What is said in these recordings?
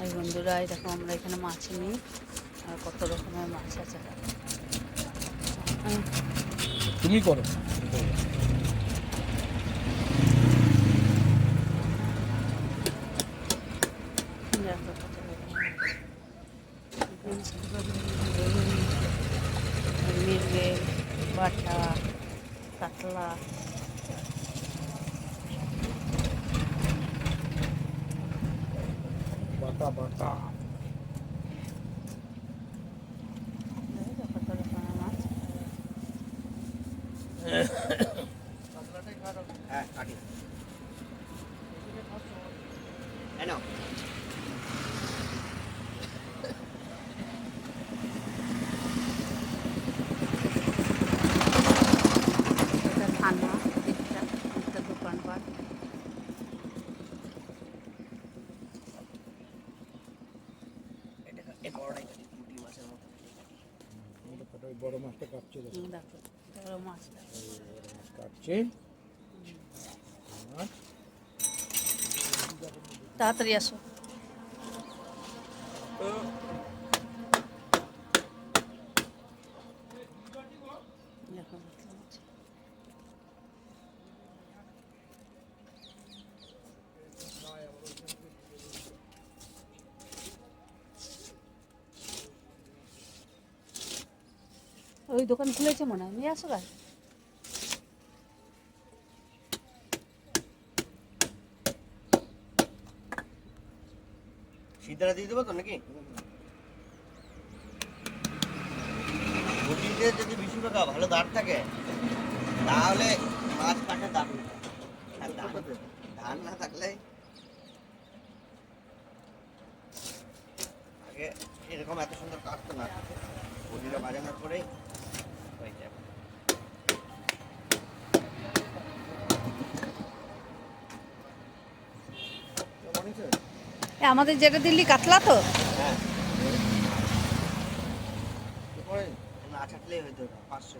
এই বন্ধুরা, এই দেখো আমরা এখানে মাছ নিই আর কত রকমের মাছ আছে। তুমি করো। মৃগেল, বাটা, কাতলা, বাটা বাটা কত রকমের মাছ। হ্যাঁ কাটি এনো এটা থানা, একটা দোকানপাট। এটা বড়টাই কাটি পুঁটি মাছের মতো বড় মাছটা কাটছে, দেখো এটা হলো মাছটা। মাছ কাটছে। মাছ তাড়াতাড়ি আসো। দেখো মাছ। ওই দোকান খুলেছে মনে হয়, নিয়ে আসো গাছ। সিদ্ধারা দিয়ে দেবো তো নাকি পুঁটিতে যদি বেশি টাকা ভালো দাঁড় থাকে তাহলে মাছ কাটে দাঁড় ধান না থাকলে আগে এরকম এত সুন্দর কাটতো না, পুঁটিটা বাজানোর পরেই হয়ে যাবে। আমাদের যেটা দিল্লি কাতলা তো। হ্যাঁ না ছাটলেই হয়তো 500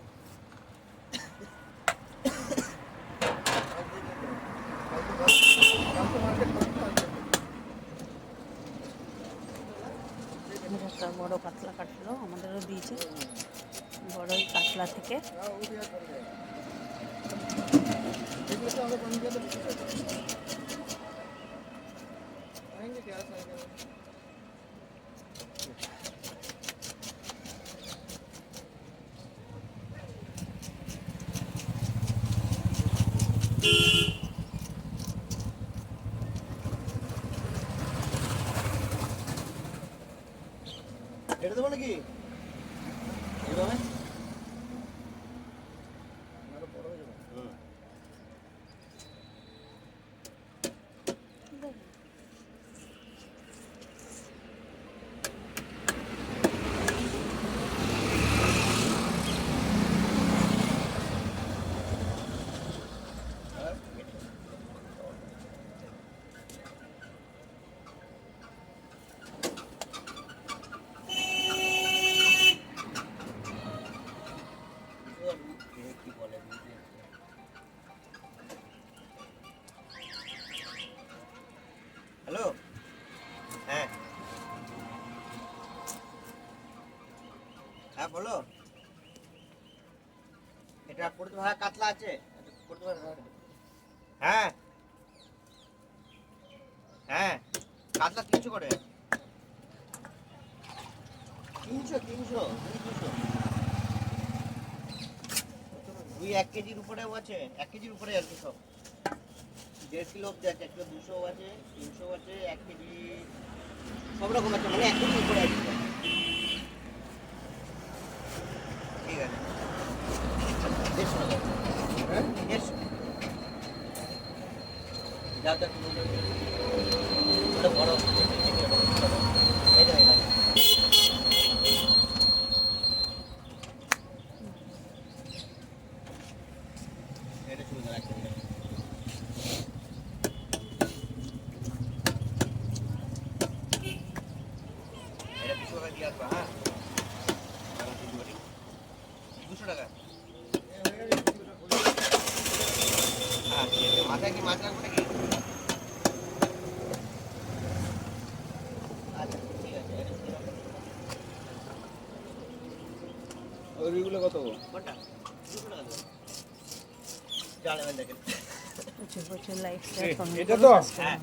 একটা বড় কাতলা কাটলো, আমাদেরও দিয়েছে বড় ওই কাতলা থেকে। এটা দেবো নাকি এইভাবে কি বলে হ্যালো হ্যাঁ হ্যাঁ বলো এটা করতে ভাড়া কাতলা আছে করতে ভাড়া হ্যাঁ হ্যাঁ কাতলা 300 করে 300 দুই 1 কেজির উপরেও আছে 1 কেজির উপরে আর কি সব 1.5 কিলো অব্দি আছে 1 কিলো 200 আছে 300 আছে 1 কেজি সব রকম আছে মানে 1 কেজির উপরে আছে ঠিক আছে 150 টাকা হ্যাঁ 150 যাও তো ওটা বড় এই যে এটা শুরু করা আছে এটা 200 টাকা দিয়ে আসবা হ্যাঁ 200 টাকা মাথায় কি মাছ রাখবো নাকি ওইগুলো কত? কোনটা 200 টাকা দেবো যা নেবেন দেখেন প্রচুর প্রচুর লাইক শেয়ার কমেন্ট এটা তো? হ্যাঁ